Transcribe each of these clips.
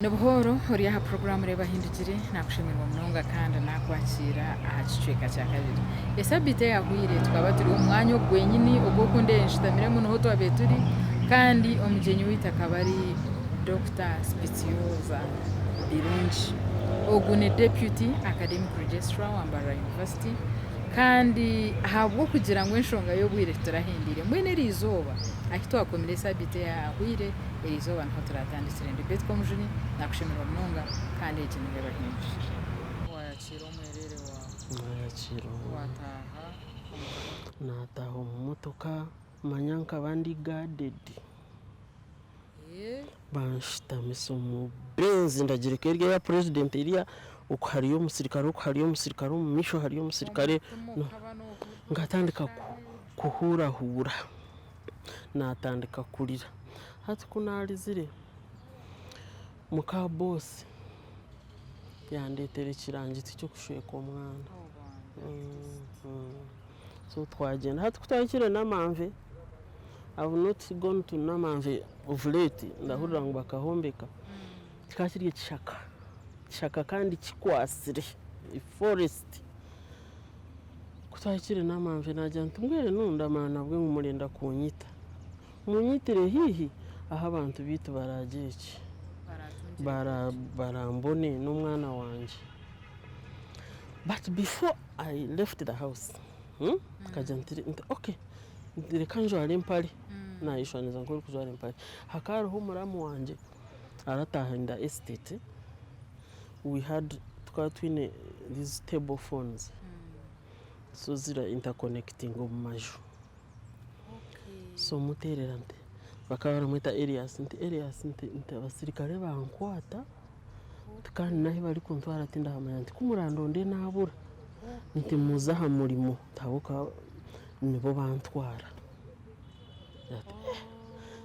Nabuhoro uri aha program reba hindukire nakushimirwa munonga kandi nakwakira aha kicweka cya kabiri esabite yahwire twaba turi umwanya ogwenyini ogwo kundenshitamire muno ho twabe turi kandi omugenyi wita kabari Dr. Spitioza Birungi ogu ne Deputy Academic Registrar wa Mbarara University kandi ahabwo kugira ngo enshonga yo bwire turahindire mwene rizoba akitwa komire sabite yahwire erizoba nko turatandikira ndi bet komjuni nakushimirwa munonga kandi ekinire bahindure wayakira omwerere Mwayakiro wataha nataha mu motoka manyanka abandi gadedi banshitamisa mu benzi ndagira ko irya ya president iriya uko hariyo umusirikare mu misho hariyo umusirikare ngatandika kuhurahura natandika kurira hati kunarizire muka boss yandetera ikirangiti cyo kushweka umwana so twagenda hati kutayikire n'amamve I've not gone to Namamve of late ndahurira ngo bakahombeka kikakiriye kishaka kandi kikwasire forest kutayikire n'amamve najya ntumwere nundamana bwe ngumurenda kunyita munyitire hihi aho abantu bitu barageki barambone n'umwana wanje but before I left the house kajya ntire okay reka njware impari nayishoniza ngo kujwara impari hakariho muramu wanje arataha inda estate we had twatwine these table phones so zira interconnecting mu maju so mutererante bakabara mwita Elias nti abasirikare bankwata kandi nahi bari kuntwara ati ndahamanya nti kumurandonde nabura nti muzaha murimo tabuka nibo bantwara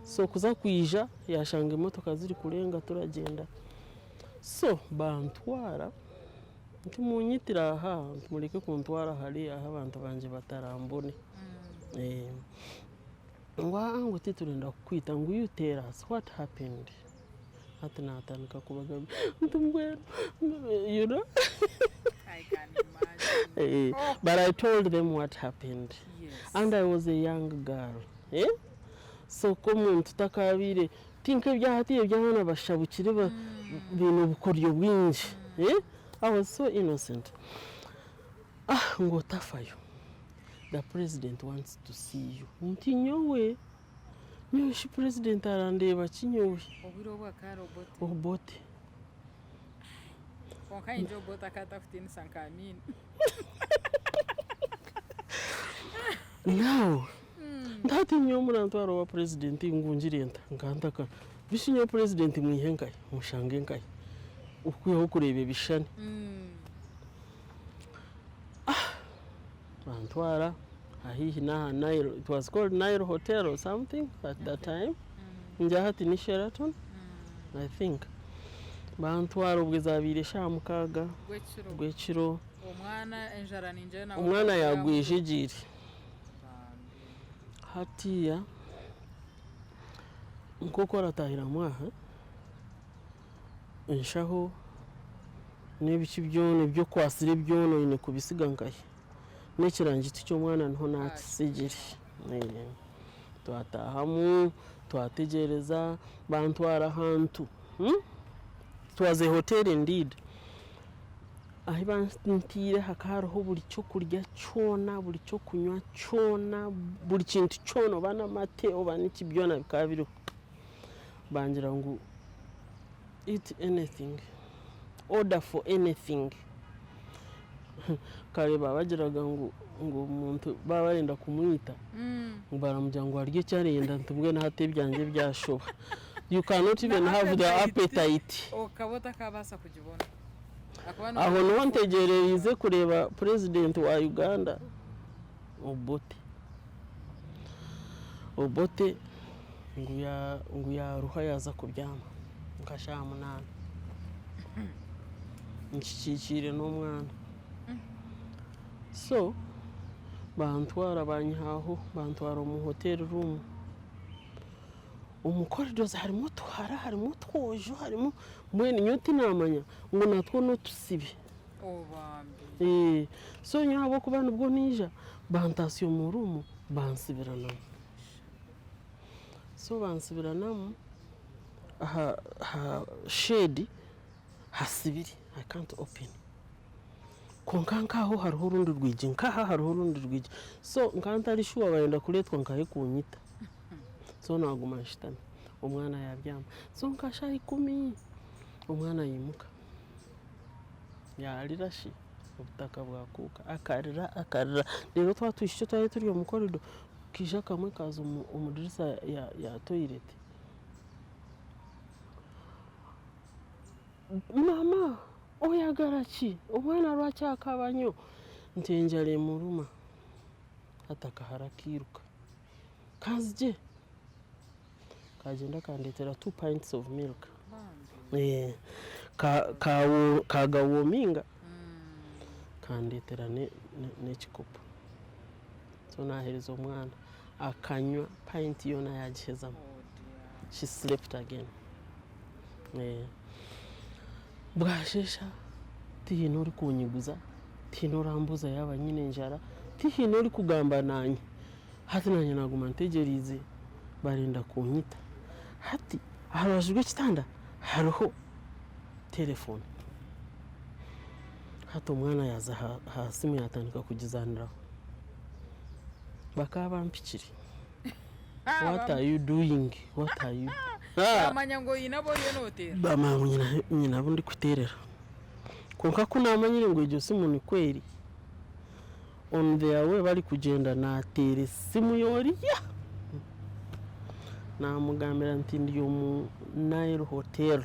so kuza kwija yashanga imotoka ziri kurenga turagenda so bantwara nti munyitira aha mureke kuntwara hari aha abantu banje batarambone ngo titurenda kukwita ngo you tell us what happened hati natandika kubaga ntumwe you know I can imagine but I told them what happened. yes And I was a young girl. So komuntu takabire tinke byahatiye byabana bashabukire bintu bukoryo bwinji. I was so innocent. Ngo tafayo. The president wants to see you. Ntinyowe. Nyoshi president arandeba kinyowe. obiro bwa karobote Obote. konka injo bota kata 15 sankamin Now, ndati nyomura ntwaro wa president ngunjirenta ngandaka bishinyo president mwihengaye mushange nkaye ukuyeho kurebe bishane bantwara ahihi na Nile, it was called Nile Hotel or something at that time njahati ni Sheraton I think bantwara ubwezabire shamukaga gwekiro omwana enjara ninje na umwana yagwijigiri hatiya nkoko aratahira mwaha inshaho n'ibiki byono byo kwasira byono ine kubisiga nkaye n'ikirangiti cyo mwana nto nakisigiri twatahamu twategereza bantwara hantu it was a hotel indeed ahi bantire hakariho buri cyo kurya cyona buri cyo kunywa cyona buri kintu cyono bana mate obana ikibyona bikabiro bangira ngo eat anything order for anything kare babagiraga ngo umuntu babarenda kumwita baramujya ngo arye cyarenda ntubwe nahate byanjye byashoba you cannot even have the appetite okabota kabasa kujibona aho no ntegererize kureba president wa Uganda obote nguya ruha yaza kubyama nkashamunana nshikikire n'umwana so bantwara banyaho bantwara mu hotel room umukorridors harimo harimo twojo harimo mwene nyoti namanya ngo natwo notusibe obambi so nyabo kubana ubwo nija bantasiyo mu rumu bansibiranamo so bansibiranamo shade hasibiri I can't open konkankaho hariho urundi rwigi nkaha hariho urundi rwigi so nkantari shuwa barenda kuretwa nkahe kunyita so naguma nshitana umwana yabyama so nkasha 10 umwana yimuka yarira shi ubutaka bwakuka akarira rero twatwishe twaye turi mu corridor kija kamwe kaza umudirisa ya toilet mama oyagarachi umwana rwacyakabanyo ntenjare mu ruma ataka harakiruka kazije kagenda kandetera 2 pints of milk kagawominga kandetera n'ekikopo so nahereza umwana akanywa pint yona yagihezamo she slept again bwashesha tihino uri kunyiguza tihino rambuza yaba nyine njara tihino uri kugamba nanye hati nanye naguma ntegerize barenda kunyita hati harajwe kitanda hariho telefone hati umwana yaza hasi mu yatandika kugizanira bakaba mpikiri what are you doing what are you amanya ngo yinabo yenotera bamanya nyina bundi kuterera konka kunamanyire ngo iryo simu ni kweri on their way bari kugenda na tere simu yoriya na mugambira nti ndiyo mu Nile Hotel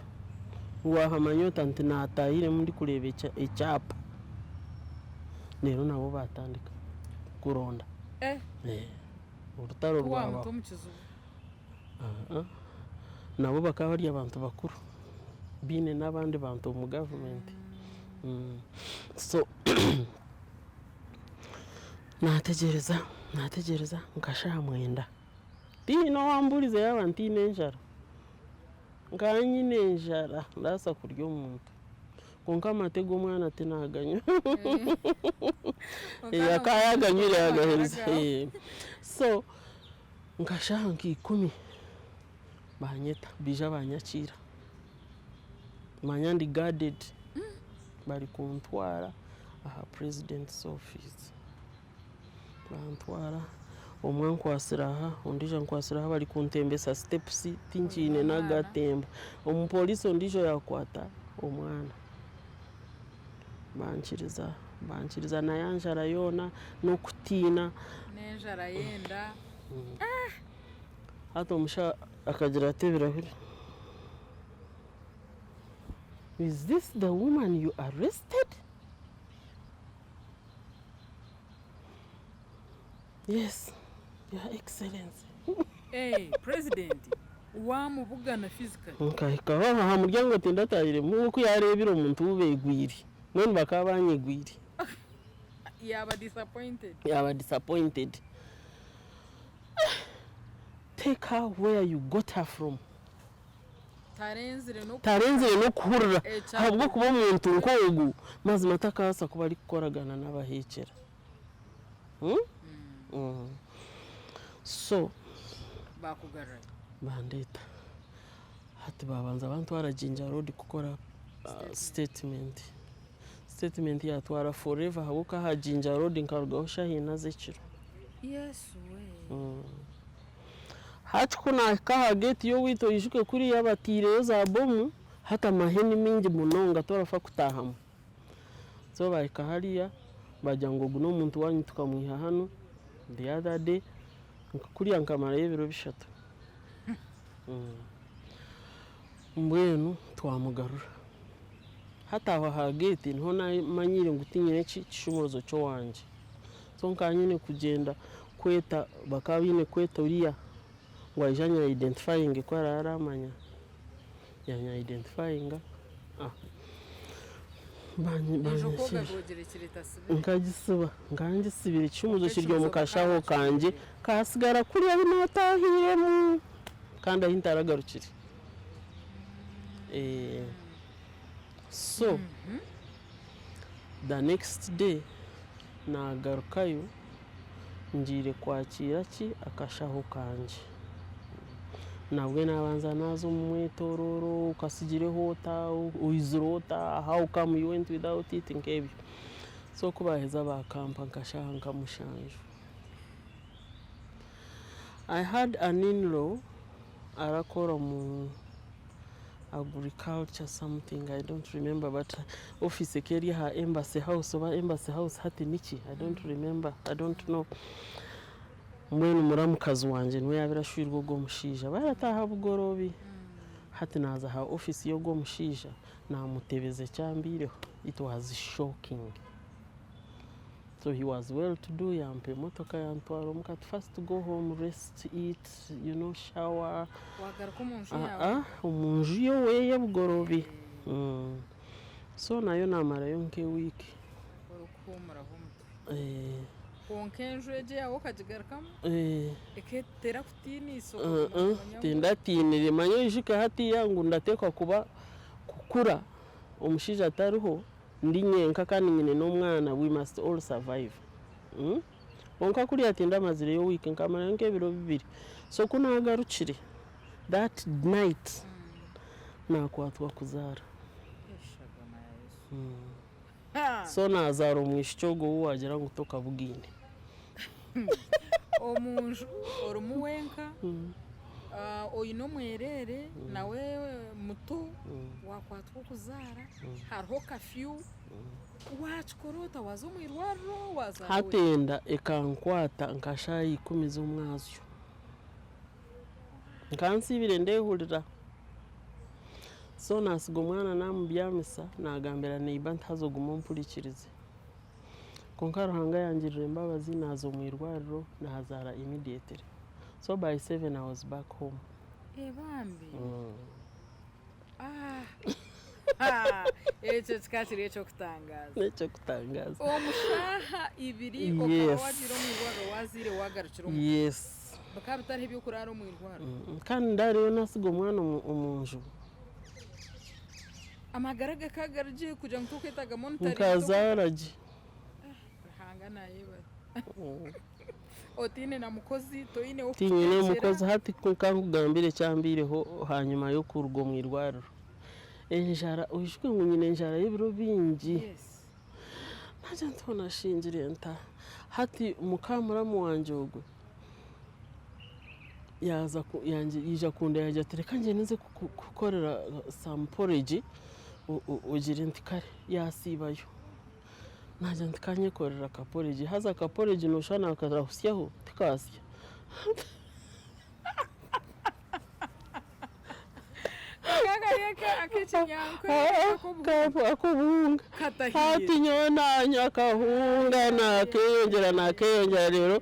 wahamanyota nti natayire mundi kurebe icyapa rero nabo batandika kuronda urutaro rwabo nabo bakaba ari abantu bakuru bine n'abandi bantu mu government so nategereza nkasha mwenda tino wamburize y'abantu nenjara nganyine njara ndasa kurya umuntu konka amatego umwana ati naganyo yakayaganyire agahereza so nkasha nkikumi banyeta bija banyakira manyandi guarded bari kuntwara aha president's office bantwara umwe nkwasiraha undije nkwasiraha bari kuntembesa steps tinjine nagatemba umupolisi undijo yakwata umwana banchiriza na yanjara yona no kutina nenjara yenda hato musha akagira atebera kuri is this the woman you arrested? Yes, Your Excellency. Hey, President, wamubugana physical. Okay, kaho ha muryango tindatayire muko yarebira umuntu ubegwiri. None bakabanyegwiri. Yaba disappointed. Take her where you got her from. Tarenzire no kuhurira. Ahubwo kuba umuntu nkogu maze matakasa kuba ari gukoragana n'abahekera. So bakugarara bandeta hati babanza abantu barajinja road gukora statement yatwara forever habuka hajinja road nkarugaho shahina zeciro yes we hati kuna kaha gate yo wito yishuke kuri yabatire za bomu hata maheni mingi munonga torafa kutahamu so barika hariya bajya ngo guno muntu wanyu tukamwiha hano the other day kuri yankamara y'ibiro bishatu mbwenu twamugarura hata aho hageti niho manyire ngutinyire cy'ishumurozo cyo wanje so nkanyine kugenda kweta bakabine kweta uriya wajanya identifying ko araramanya yanya identifying nkagisiba ngangisibira icyumuzo kiryo mukashaho kanje kasigara kuri abinatahiremo kandi ahintaragarukire So the next day nagarukayo ngiire kwakira akashaho kanje nabwe nabanza nazo mu mwetororo ukasigireho ota uizurota how come you went without it nkebyo so kubaheza bakampa nkashaha nkamushanju. I had an in-law arakora mu agriculture something, I don't remember, but office keri ha embassy house hati niki, I don't remember, I don't know. Mwenu muramukazi wanje niwe yabirashwirwa go mushija barataha bugorobi hati naza ha office yo go mushija namutebeze cyambireho. It was shocking. So he was well to do, yampe motoka yantwara mukati first to go home, rest, eat, you know, shower. Wagaruka umunju yawe? Umunju yo weye bugorobi. So nayo namarayo nke week. Urukumura humwe. Konkenju eje yawo kajigarukamo? Eketera kutini isoko. Tindatinire manyo ishika hati yangu ndatekwa kuba kukura umushija atariho ndi nyenka kandi nyine n'umwana, we must all survive. Onka kuri atinda mazire yo week nkamara nk'ebiro bibiri. So kunagarukire that night nakwatwa kuzara. So nazara umwishyogo wagira ngo toka bugine. Omunju orumuwenka oyino mwerere nawe muto wakwatwa kuzara hariho kafyu wachikorota wazo mwirwaro waza hatenda ekankwata nkashayi 10 z'umwazyo nkansibire ndehurira. So nasiga umwana namubyamisa nagambira neiba ntazoguma mpurikirize konka ruhanga yangirira imbabazi nazo mwirwaro nahazara immediately. So by 7 I was back home. Bambi. Echo chikatiri echo kutangaza. Echo kutangaza. Omushaha ibiri okawagira omwirwaro wazire wagarukira omu. Yes. Bakabitari ebyo kurara omwirwaro. Kandi ndariyo nasiga omwana omunju. Amagaraga kagaruje kuja mtuketaga monitari. Nkazaraje. Hanga nayiba. Otine na mukozi toine ofutinye mukozi hati kunkangugambire cyambireho hanyuma yo kurgo mwirwaro enjara uyishwe ngo nyine enjara y'ibiro bingi. Yes. Naje ntona shingire nta hati mukamuramu wanje ogwe yaza yija kunda yaje tereka nje nze kukorera some porridge ugire ntikare yasibayo. Naje ntikanye korera kaporiji haza kaporiji noshana akarahusyaho tikasya kaka akecyanko akubunga hati nyonanya akahunga nakeyongera rero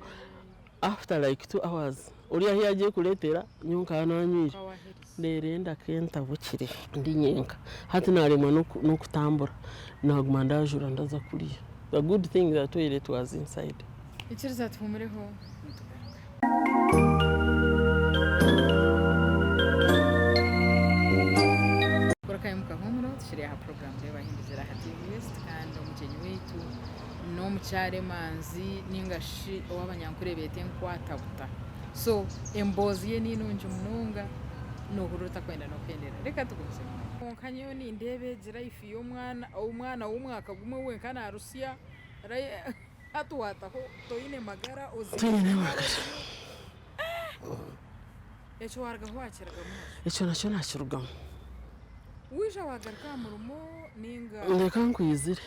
after like 2 hours uriya yagiye kuletera nyonka nanywire nerenda kenta bukire ndi nyenka hati naremwa no kutambura naguma ndajura ndaza kuriya. The good thing that toilet was inside. Ichiriza tumureho. Burakaye mukahumuro tushiriye ha program reba hindizira hati West kandi umukenyi wetu no mucyare manzi ningashi owabanyankure bete nkwatabuta. So embozi ye ninunje mununga no kuruta kwenda no kwendera. Reka tuguze. Kanyo ni ndebe gira ifi yo umwana w'umwaka gumwe we kana Russia atwata ko toine magara toine magara echo warga hwakiraga mu echo nacho nakirugamo wija wagarka murumo ninga ndeka nkwizire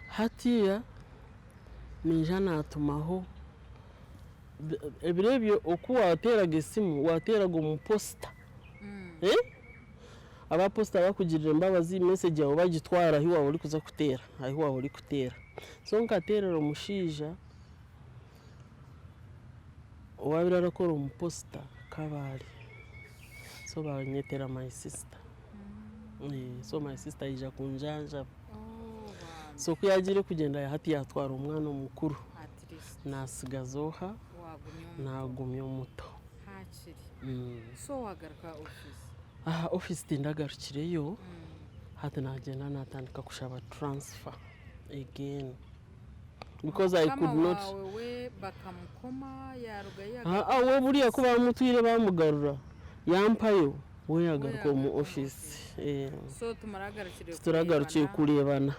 hatiya ninjana atumaho ebirebyo okuwa wateraga isimu wateraga mu posta abaposta bakugirira imbabazi message yawe bagitwara ahi wawe uri kuza kutera ahi wawe uri kutera. So nkaterera umushija wabira rakora mu posta kabari. So banyetera my sister. So my sister ija kunjanja. So kuyagire kugenda hati yatwara umwana mukuru nasigazoha nagumye muto. Hakiri. So wagarka office aha office tindagarukireyo hati nagenda natandika kushaba transfer again because I could not we bakamukoma yaruga we buriya ko bamutwire bamugarura yampayo we yagaruka mu office so turagarukiye kurebana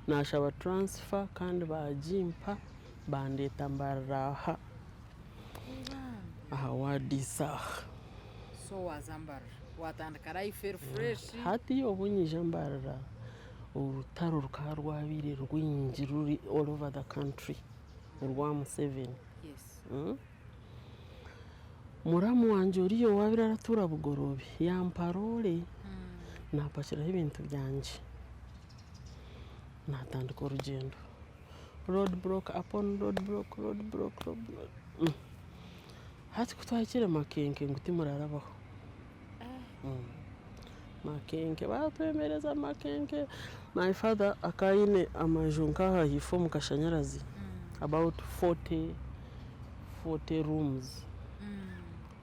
nashaba transfer kandi bajimpa bandeta mbaraha aha wadisa so wazambara watandika life fresh hati yo bunyije mbarara urutaro rwarwabire rwinji ruri all over the country urwa Museveni yes muramu wanje uriyo wabira aratura bugorobe yamparole napakiraho ibintu byanje natandika urugendo roadblock upon roadblock hati kutwakira makenke nguti murarabaho makenke batwemereza makenke my father akaine amajunka hifo mukashanyarazi about 40 rooms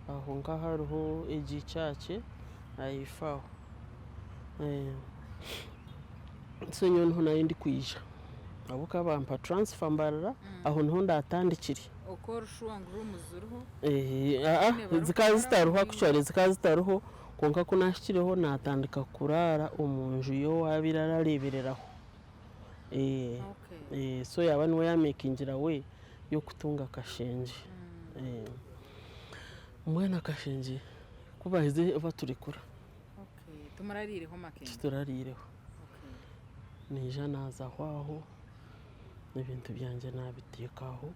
aho ngaho hariho egicace ayifaho so nyonho nayo ndi kwija abuka bampa transfer mbarara aho niho ndatandikiri okora shuang rooms zuriho zikazitaruho akucyare zikazitaruho konka ko nashikireho natandika kurara umunju yo wabirararebereraho so yaba niwe yamekingira we yo kutunga kashenje mwana kashenje kubahize baturekura tumararireho makenke turarireho nija naza hwaho n'ibintu byanje nabitekaho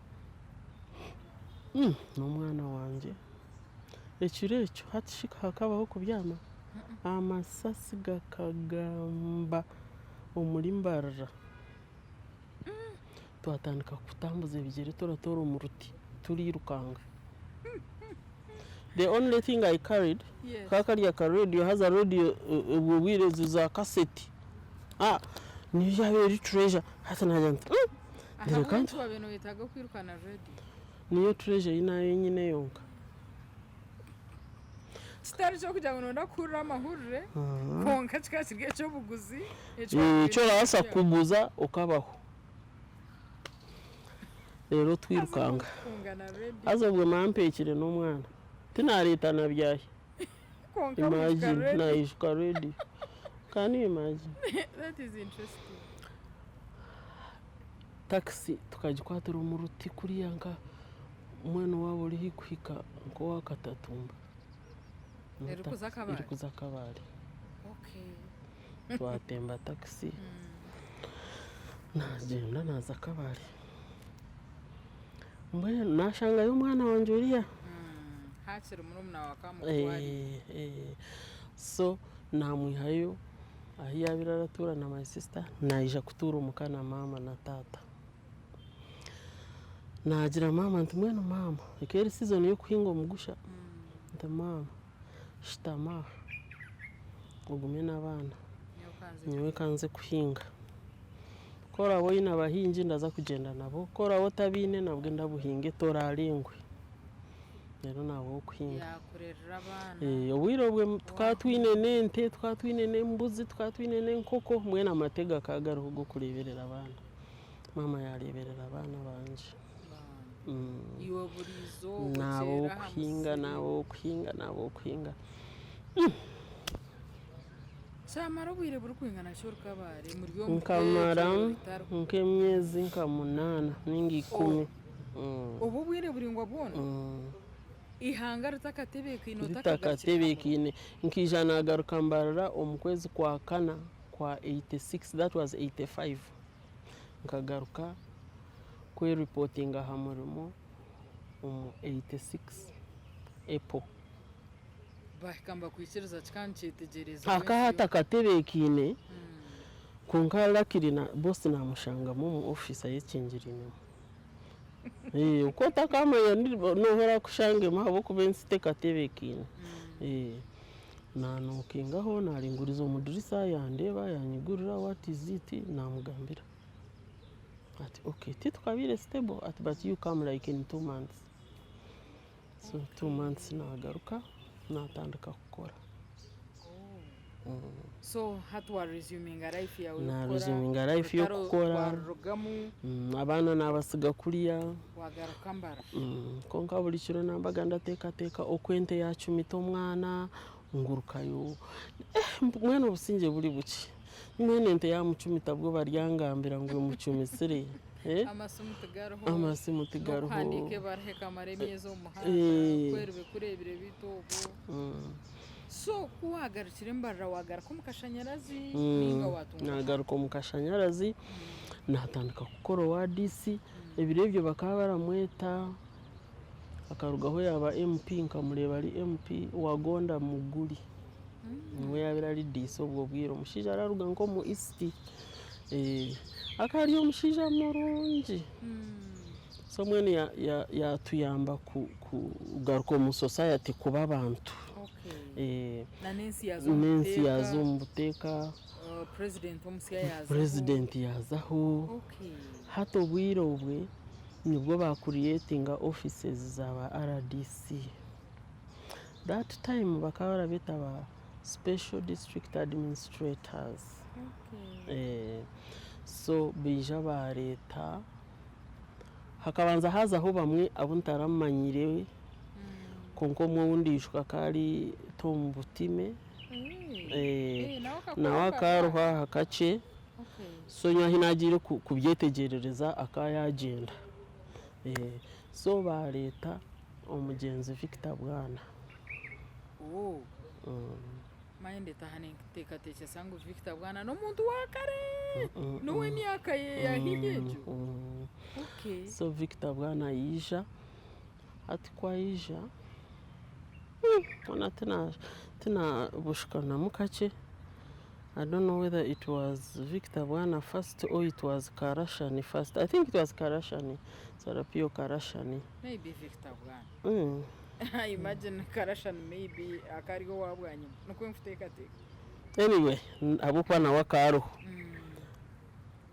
n'umwana wanje ekirecho hatishika hakabaho kubyama amasasi gakagamba umulimbarara twatandika kutambuza bigere turatora umuruti turirukanga the only thing I carried kakarya ka radio has a radio ubwirezi za cassette niyo yabera treasure hata najanta kandi babeno bitaga kwirukana radio niyo treasure inayo nyine yonka sitari cyo kugira ngo ndakura amahurure konka cyakirwe cyo buguzi cyo rasa kuguza ukabaho rero twirukanga azobwe mampekire n'umwana tinareta nabyaye imagine naishka ready can you imagine that is interesting taxi tukajikwatira umuruti kuri yanka umwana wabo uri hikuhika ngo wakatatumba iri kuzakabari okay twatemba taxi nagenda naza kabari mbona nashanga y'umwana wanje uriya hakiri murumuna wakamutwari so namwihayo aho yabira aratura na my sister naija kutura umukana mama na tata nagira mama nti mwene mama ikeri season yo kuhinga omugusha nti mama shitama ugume n'abana nyewe kanze kuhinga kora wowe n'abahingi ndaza kugenda nabo kora wotabine nabwo ndabuhinge torarengwe rero nabo kuhinga yakorera abana obwirobwe twatwine nente twatwine nembuzi twatwine nenkoko mwene amatega kagaruho go kureberera abana mama yareberera abana banje iwe burizo nabo kuhinga samara bwire buri kwingana cyo rukabare muri yo nkamara nk'emyezi nkamunana ningi 10 ubu bwire buri ngo abone ihanga rutakatebe takatebe kine nkijana agaruka mbarara omukwezi kwa kana kwa 86 that was 85 nkagaruka kwe reporting aha murimo 86 April bakamba kwikiriza cyancitegereza akahata katebe kine kunkala kirina boss namushanga mu office yekingirine uko takamanya nohora kushange mahabo kubensite katebe kine nanukingaho naringuriza umudirisa yandeba yanyigurira what is it namugambira ati okay titukabire stable at but you come like in 2 months so 2 months nagaruka natandika gukora So hatu wa resuming life yawe na resuming life yo gukora abana nabasiga kuriya wagaruka mbara konka buri kiro nambaga ndateka okwente yacu mito mwana ngurukayo mwana obusinge buri buki mwene nte ya mucumita bwo baryangambira ngo mucumisire amasimu tigaroho kwandike baraheka maremyezo muhanda kwerebe kurebire bitobo so kuwagarukira mbara wagaruka mu kashanyarazi ninga watunga nagaruka mu kashanyarazi natandika gukora wa DC ebirebyo bakaba baramweta akarugaho yaba MP nkamureba ari MP wagonda muguri mwe yabira ari DC ubwo bwiro mushija araruga ngo mu East akari yo mushija murungi so mwene ya tuyamba kugaruka mu society kuba abantu na Nancy yazumuteka president yazaho hato bwiro bwe nibwo ba creatinga offices zaba RDC that time bakaba bita ba special district administrators so bija ba leta hakabanza hazaho bamwe abuntaramanyire konko mwundishwa kari tombutime nawe akaruha hakace so nyahinagire kubyetegerereza akayagenda so ba leta umugenzi Victor Bwana mayende tahane teka sangu Victor Bwana no muntu wakare no myaka ye yahigejo so Victor Bwana yija atikwa yija ona tena bushkana mukache. I don't know whether it was Victor Bwana first or it was Karashani first. I think it was Karashani. Sarapio Karashani. Maybe Victor Bwana. I imagine Karashani maybe akarigo wabwanyu. Nuko mfuteka teka. Anyway, abupa na wakaro.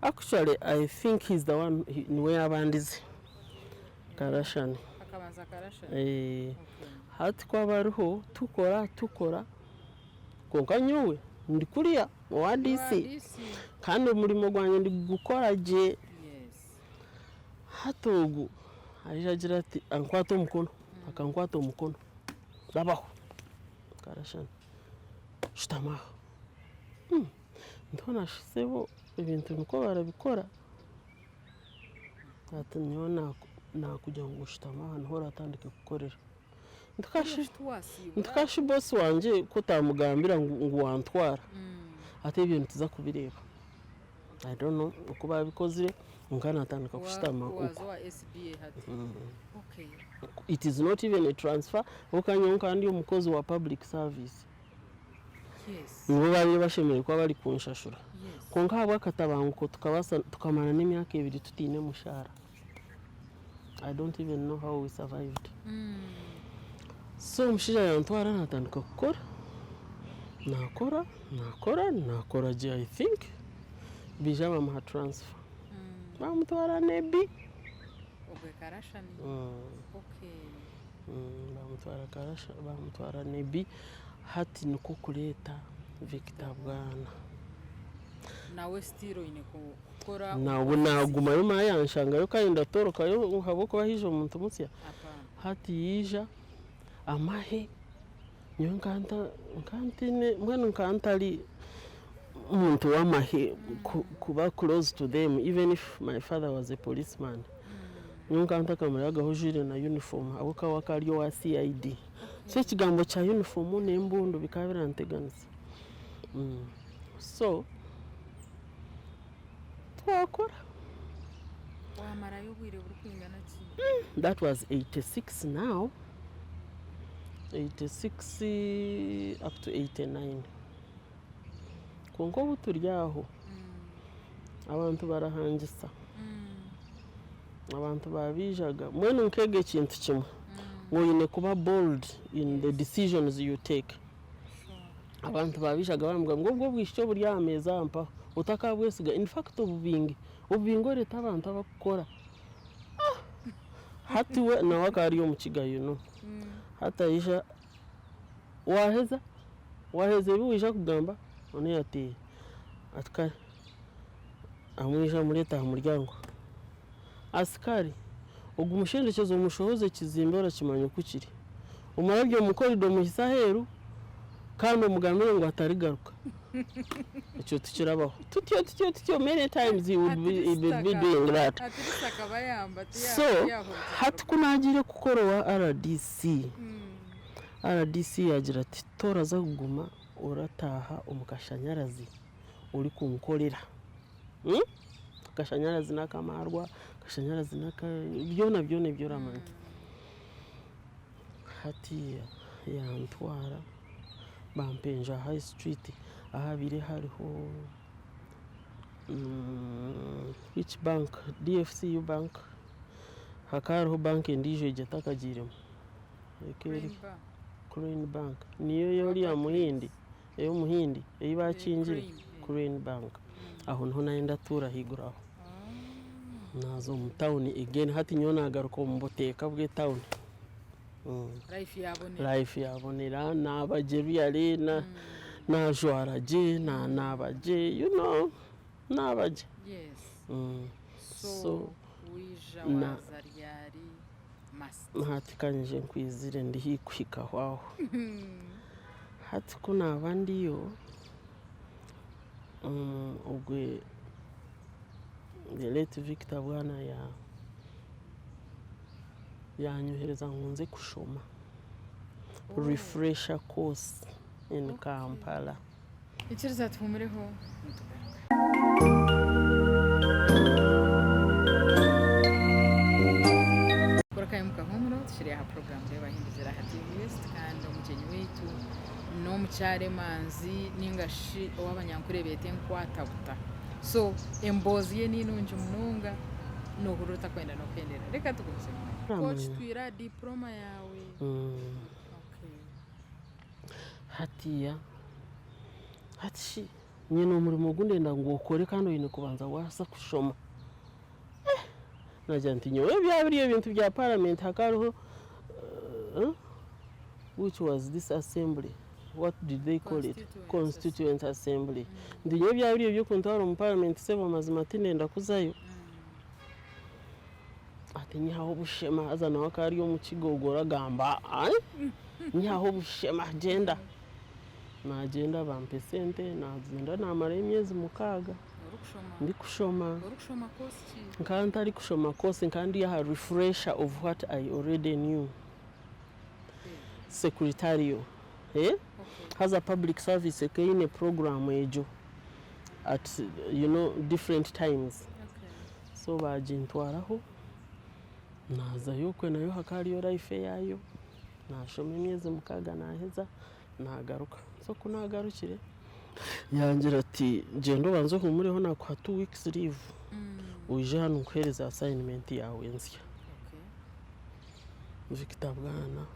Actually, I think he's the one niwe abandizi. Karashani. Akabanza Karashani. Hati kwa baruho tukora konka nyowe ndi kuriya wa DC kandi umurimo gwanye ndi gukora je hatogu ajagira ati ankwato mukono akankwato mukono dabaho Karashani shitama ndona shisebo ibintu nuko barabikora ati nyona nakujya ngo shitama hano ratandike gukorera ndikashi boss wanje kutamugambira ngo wantwara ate ibintu tuza kubireba I don't know uko babikoze ngana atandika kushitama uko okay it is not even a transfer ukanye kandi umukozi wa public service nibo bari bashemeye kwa bari kunshashura konka habwa katabanguko tukabasa tukamana n'imyaka 2 tutine mushara I don't even know how we survived so mshija yantwara natandika gukora nakora je I think bija bama transfer bamutwara nebi obwe Karashani okay bamutwara nebi hati nuko kuleta Victor Bwana nawe stiro ine gukora nawe naguma yo mayanshanga yo kayinda toroka yo haboko bahijo umuntu mutya hati yija amahe nyo nkantine mwene nkantali umuntu wamahe kuba close to them even if my father was a policeman nyo nkanta kamaraga hojire na uniform aboka wakariyo wa CID so kigambo cha uniform n'embundu bikabira nteganisa so twakora wamara yo bwire buri kwingana ki that was 86 now 86 up to 89 konko buturyaho abantu barahangisa abantu babijaga mwene nkege kintu kimwe ngo yine kuba bold in the decisions you take abantu babijaga bambwa ngo bwo bwisho buri ameza ampa utakabwesiga in fact ubingo leta abantu abakora hati we na wakari yo mukigayo no hata isha waheza waheze biwisha kugamba none yateye atkari amwisha mureta ha muryango askari ubwo umushendekezo umushohoze kizimbe urakimanya kukiri umurabyo mukorido muhisa heru kandi umugamire ngo atarigaruka icyo tukirabaho tutyo many times he would be doing that so hati kunagire kukorowa RDC yagira ati toraza kuguma urataha umukashanyarazi uri kumukorera kashanyarazi nakamarwa kashanyarazi naka byo ramani hati yantwara bampenja high street ahabire hariho which bank DFCU bank hakariho bank ndijo ijatakagiremo Crane Bank niyo yori ya muhindi eyo muhindi eyibakingire Crane Bank aho nho naenda tura higuraho nazo mu town again hati nyo nagaruka mu boteka bwe town life yabonera nabajeru arena na jwaraje na nabaje you know nabaje so wija wazariari master hati kanje nkwizire ndi hikwika hwaho hati kuna abandi yo ogwe the late Victor bwana yanyohereza nkunze kushoma refresher course in Kampala ikiriza tumureho Korakaye mukahumuro tushiriye ha program reba hindizira ha TV West kandi umukenyi wetu no mucyare manzi ningashi w'abanyankure bete nkwatabuta so embozi ye ninunje mununga no kuruta kwenda no kendera reka tukumse coach twira diploma yawe okay hati nyine umurimo gundenda ngo ukore kandi uyine kubanza wasa kushoma najya ntinyowe byabiriye ibintu bya parliament hakariho which was this assembly what did they call it constituent assembly ndinyo byabiriye byo kuntwara mu parliament sebo mazima tinenda kuzayo ati nyaho bushema azana wakariyo mu kigogora gamba nyaho bushema agenda nagenda bampesente nazenda namara imyezi mukaga ndi kushoma kandi ari kushoma course kandi ya refresher of what I already knew secretarial has a public service in a program ejo at different times so bajintwaraho naza yokwe nayo hakariyo life yayo nashoma imyezi mukaga naheza nagaruka so kunagarukire yangira ati gendo banzo humureho nakwa 2 weeks leave uje hano nkwereza assignment yawe nzya Victor bwana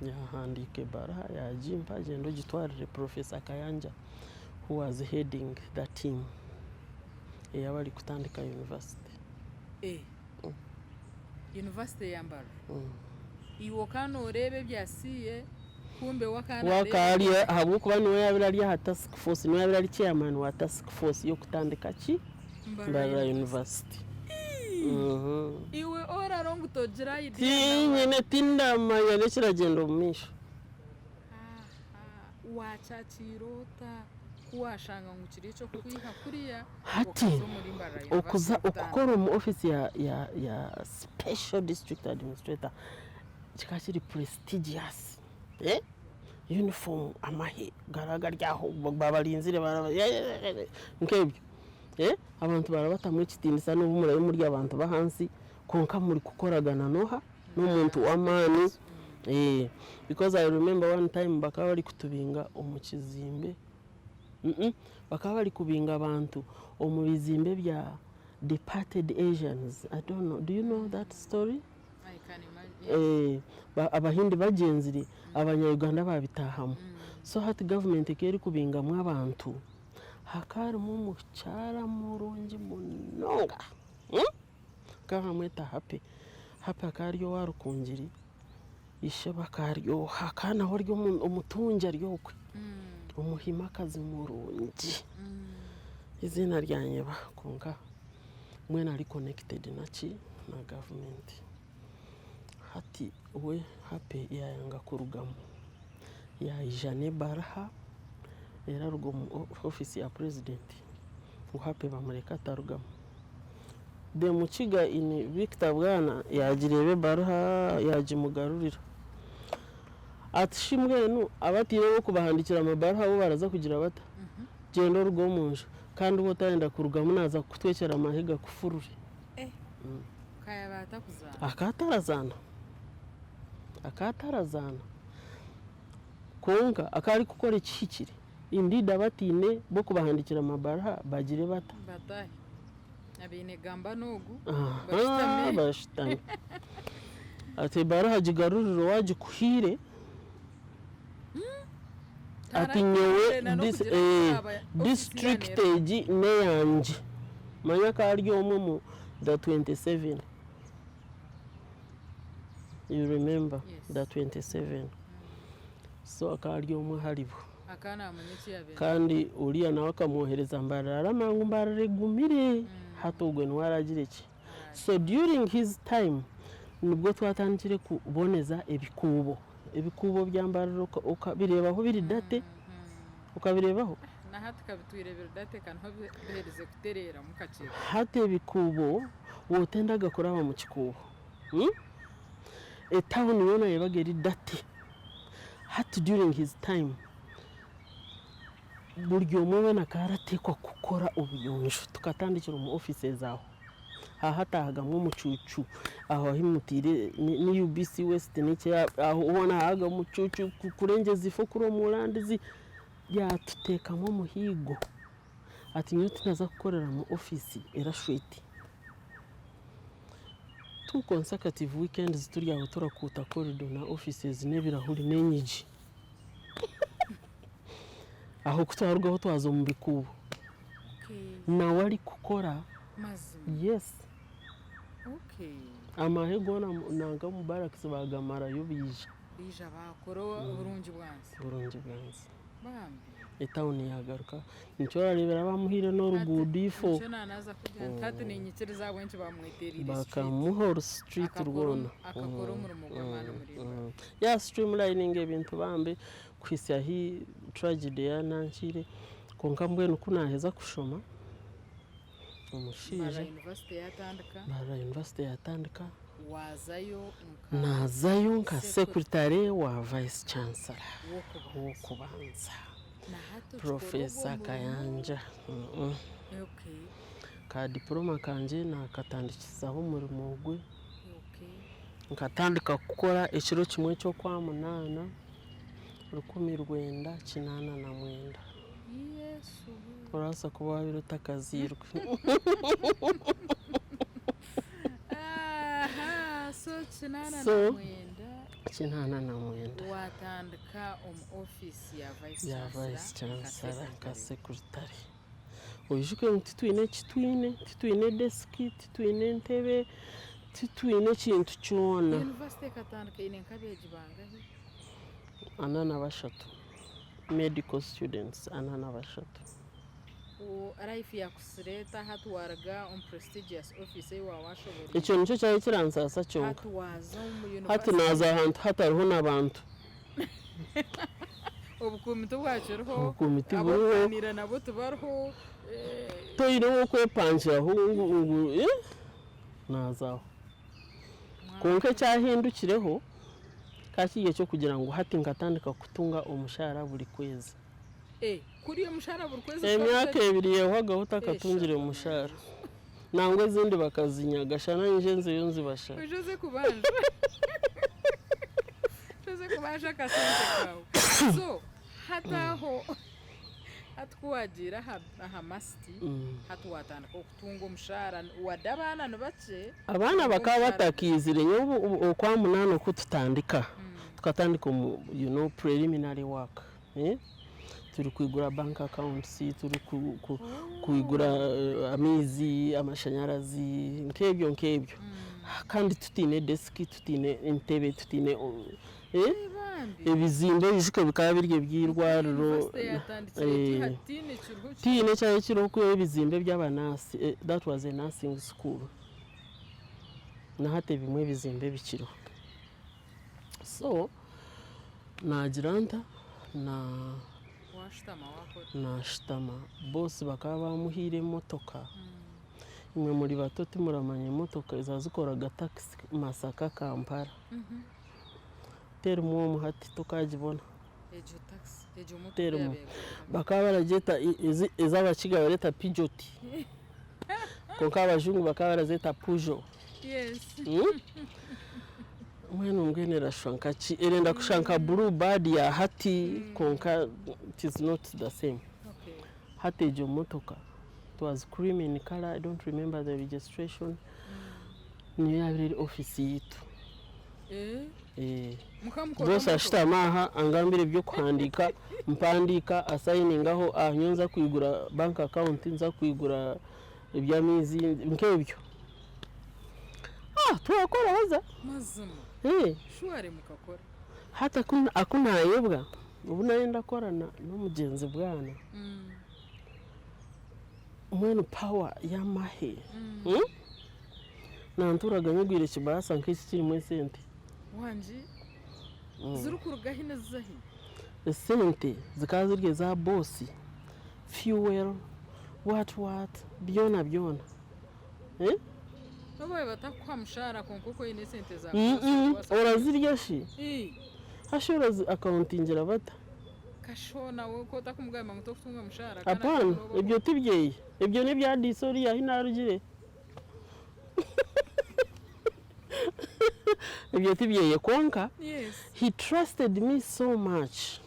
yahandike bara yajimpa gendo gitwarire Professor Kayanja who was heading that team yabali kutandika university university yambara iwo kano rebe byasiye kumbe wakana habwo kuba niwe yabirali ha task force niwe yabirali chairman wa task force yo kutandika ki Mbara University iwe ora rongo togira nyine tindama yale kiragendo mumisho wachachirota kuwashanga ngukiricho kwiha kuriya hati okuza okukora mu office ya special district administrator kikakiri prestigious uniform amahe garagaryaho babalinzire nkebyo abantu barabata muri kitindisa no bumura muri abantu bahansi konka muri kukoragana noha n'umuntu w'amani because I remember one time bakaba bari kutubinga umukizimbe bakaba bari kubinga abantu omubizimbe bya departed Asians. I don't know, do you know that story? I can imagine. Abahindi bagenzire abanyarwanda babitahamo so hati government ikeri kubingamwa abantu hakarimo mucyara murungi munonga kama mweta happy akaryo warukungiri ishe bakaryo hakana horyo umutunja ryokwe umuhimakazi murungi izina ryanjye bakunga mwena ari connected na government hati we hape yayanga kurugamo yayijane baraha era rugomo office ya president ngo hape bamureka tarugamo de mukiga ini Victor Bwana yagirebe baraha yajimugarurira ati shimwenu abatire bo kubahandikira amabaraha bo baraza kugira bata gendo rugomunje kandi ubo tayenda kurugamo naza kutwekera amahiga kufurure kaya batakuzana akatarazana konka akari gukora ikikire indida batine bo kubahandikira amabaraha bagire bata batahe abine gamba nugu bashitame ati baraha jigaruriro waje kuhire ati nyewe district eji neyanje manya kari omwe mu the 27 you remember the 27 so akari omwe haribo akana amanyichi yabe kandi uriya nawe akamwohereza mbarara mangu mbararegumire hatugwe nwaragireki so during his time nubwo twatangire kuboneza ebikubo byambariro ukabirebaho biri date ukabirebaho na hati kabitwirebera date kanho bihereze kuterera mukacira hati ebikubo wotendaga kuraba mu kikubo town yona yabageri date hati during his time buryo mwe nakaratekwa gukora ubuyonjo tukatandikira mu offices aho hatahagamwe umucucu aho himutire ni UBC West n'icyo aho ubona haga umucucu kurengeza ifu kuro murandizi yatutekamo muhigo ati nyo tunaza gukorera mu office erashweti two consecutive weekends turi aho turakuta corridor na offices n'ebirahuri n'enyiji aho kutwarwaho twazo mu bikubo na wari gukora yes amahego nanga mu barracks bagamara yo bija bakoro burungi bwanze bambi town yagaruka nicyo barebera bamuhire no rugudifo nicyo nanaza kujya kati ni nyikiri za wenshi bamwiterira bakamuhora street rwona akakoro mu mugomana muri ya streamlining ebintu bambe kwisia hi tragedy ya nankire konka mbwenu kunaheza kushoma umushije bara university yatandika nazayo nka secretary wa vice chancellor wo kubanza Professor Kayanja ka diploma kanje nakatandikizaho umurimo gwe nkatandika gukora ekiro kimwe cyo kwa munana 1989 Yesu urasa kuba biruta kazirwe so 1989 watandika office ya vice chancellor ka secretary ujuke mtitwine titwine desk titwine ntebe titwine kintu cyona university katandika ine nkabeji bangahe anana bashatu medical students anana bashatu life ya kusireta hatwarga prestigious office wa washobora icyo nicyo cyari kiransasa cyo hatwaza mu university hatunaza ahantu hatariho n'abantu ubukomite bwacyo ubukomite bwo nabo tubarho toyire wo kwepangira ahungu nazaho konke cyahindukireho kakiye cyo kugira ngo hati ngatandika kutunga umushahara buri kwezi kuri umushahara buri kwezi emyaka 2 yehoga utakatungire umushahara nangwe zindi bakazinyaga shana njenze yonzi basha ujoze kubanja kasente kawe so hataho atkuwagira hamasiti hatuwatana ko kutunga umushahara wadabana nobace abana bakaba batakizire nyo okwa munano kututandika tukatandika preliminary work turi kwigura bank accounts turi kwigura amizi amashanyarazi nkebyo kandi tutine desk tutine intebe tutine ebizimbe bishuke bikaba birye by'irwariro tine cyaye kiriho kuyo ebizimbe by'abanasi. That was a nursing school. Nahate bimwe bizimbe bikiriho. So nagira nta nashitama bose bakaba bamuhire motoka. Imwe muri bato timuramanye motoka izazikoraga taxi Masaka Kampala. Termo muhati tukajibona. Ejo taxi, ejo moto. Termo bakaba barageta iz'abakiga bareta Peugeot. Konka abajungu bakaba barazeta Peugeot. Yes. Mwene umgenera shankachi erenda kushanka blue bad ya hati konka it is not the same. Okay. Hati ejo motoka. It was cream in color. I don't remember the registration. Niyo yabiri office yitu. Bose ashitamaha angambire byo kwandika mpandika assigningaho anyonza kwigura bank account nza kwigura ibyamizi nkebyo. Turakora haza mazima. Shuare mukakora. Hata akuna yebwa ubu nayenda korana n'umugenzi bwana. Mwene power yamahe. Nanturaga nyugwire kibasa nk'iki kiri mu sente. Wanji zirukuruga hina zahi. Sente zikazirye za boss. Fuel what byona. Babaye batakwa mshara konkuko ine sente za. Orazirya shi. Hashora accountingira bata. Kashona we ko takumugaya mamuto kutunga mshara kana. Apana ibyo tibyeye. Ibyo ni bya disori ya hinarugire. Ibyo tibyeye konka. Yes. He trusted me so much.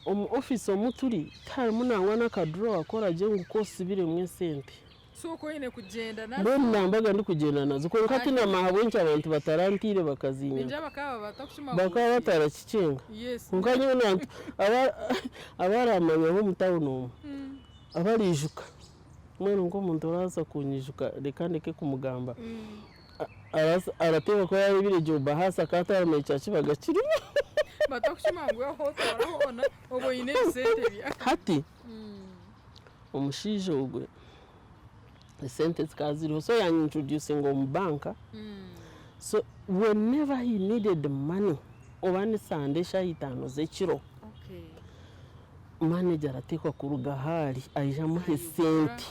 Office omuturi tari munangwa n'akadraw akora je ngukosibire mwe sente. So ko ine kugenda nazo. Mbona nambaga ndi kugenda nazo ko kati na mahabwencha abantu batarantire bakazinya. Inja bakaba batakushima. Bakaba batarakicenga. Yes. Nganye n'abantu abaramanya bo mutawuno. Abarijuka. Mwene ngo umuntu araza kunyijuka reka ndeke kumugamba. Arateba ko yari birejo bahasa katara mechachi bagakirimo. Batakushima ngo hotorahona obo ine sente bya. Hati. Umushije ugwe. The sentence kaziro so ya introducing on banka. So whenever he needed the money obani sande shayitano zekiro. Okay. Manager atekwa kuruga hali aija muhe senti.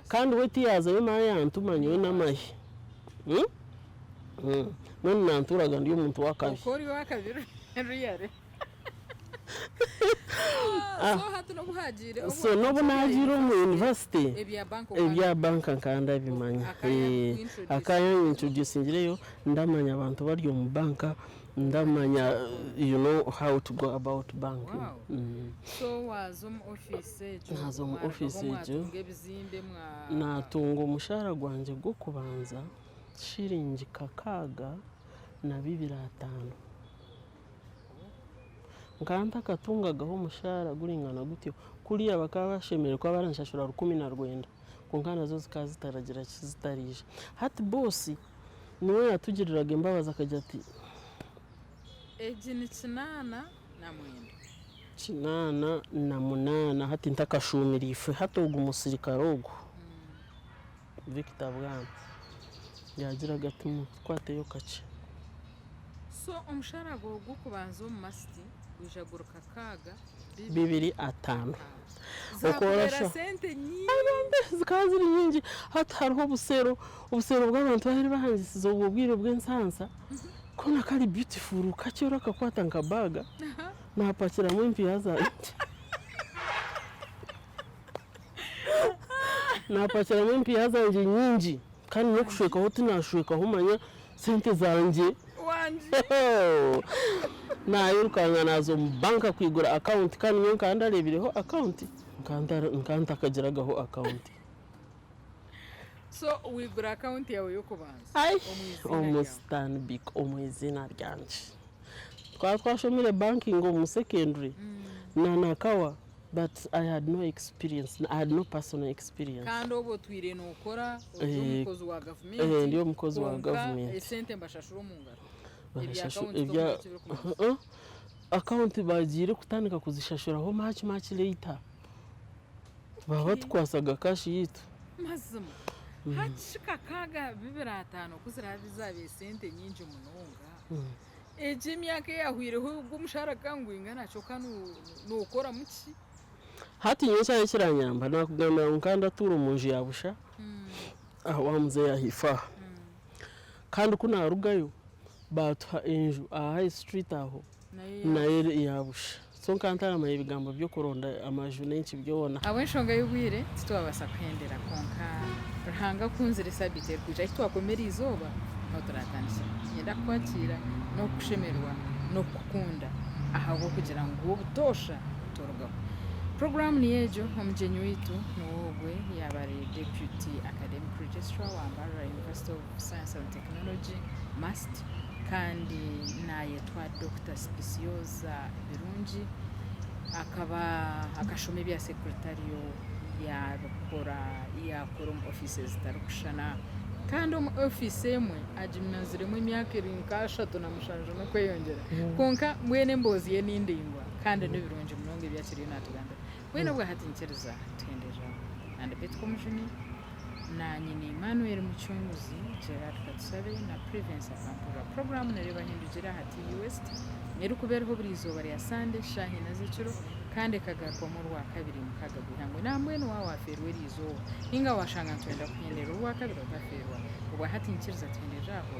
Kandi weti yaza yo maya antumanyo n'amahi. Mwene nanturaga ndiyo muntu wakabi. Ukori wakabiri riyare. So hatu no buhagire. So no bunagiro mu university. Ebya banka kanda bimanya. Akaya introducing ngireyo ndamanya abantu baryo mu banka ndamanya you know how to go about banking. Wow. So wazum office ejo. Nazum office ejo. Natunga umushara gwanje go kubanza shiringi kakaga na 250. Nkanta katungagaho umushara guringana gutyo kuriya bakaba bashemere ko baranshashura 19 konkana zo zikazitaragira kizitarije. Hati boss niwe yatugiriraga imbabaza akajya ati eji ni 8 na mwendo. 8 na 8 hati ntakashumira ife hatoga umusirikare ogo. Victor Bwana yagiraga ati twateyo kace. So umushara go kubanza mu masiti wijaguruka kaga 250. Ukorasha sente nyingi zikaziri nyingi hata hariho ubusero bw'abantu bahari bahangisize ububwire bw'ensansa ko nakari beautiful kacyora kakwata nkabaga napakira mu impi yaza napakira mu impi yaza nyingi kandi no kushweka ho tinashweka humanya sente zanje wanje nayirukanga nazo banka kwigura account kandi nyo kanda rebireho account nkanta kagiragaho account. So wigura account yawe yo kubanza Stanbic omwizina ryanje twashomire banking mu secondary na kawa but I had no experience. I had no personal experience. Kandi obo twire nokora umukozi wa government. Ndiyo mukozi wa government. Sente mbashashuro mu ngaro. akawunti bagiye kutandika kuzishashuraho much later baba batwasaga kashi yitu mazima hachika kaga 2005 kuzira bizabe sente nyinji munonga ejimyaka yahwireho gumushara kangwinga naco kanu nokora muki hati nyinshi yakiranyamba nakugamba nkanda turu munji yabusha wamuze yahifa kandi kuna rugayo batwa enju high street aho nayo yabusha so nkantara amayibigambo byo kuronda amaju nenshi byobona awenshonga y'ubwire titwabasa kwendera konka rahanga kunzire sabite kuja twakomera izoba no turatanishye yenda kwakira no kushemerwa no kukunda ahago kugira ngo ubutosha torgaho program ni ejo omujenyi witu nuwogwe yabari deputy academic registrar wa Mbarara University of Science and Technology MUST kandi naye twa Dr. Speciosa Birungi akaba akashome bya secretariyo yakora mu offices tarukushana kandi mu office emwe ajimnaziremo imyaka 3 na mushanje no kweyongera konka mwene mbozi ye nindingwa kandi n'ibirungi munonge byakiriye natuganda wena bwa hatinkereza tendeja and bit commission na nyine Emmanuel Muchunguzi Gerard Katsabe na Prevence Kampura program nareba hindukira hati West nero kuberho burizo bari asande shahi na ziciro kandi kagarwa mu rwa kabiri mukaga bihangwe namwe no waferwe rizo inga washanga twenda kunyendera rwa kabiri gaferwa ubwo hatinkereza tendeja aho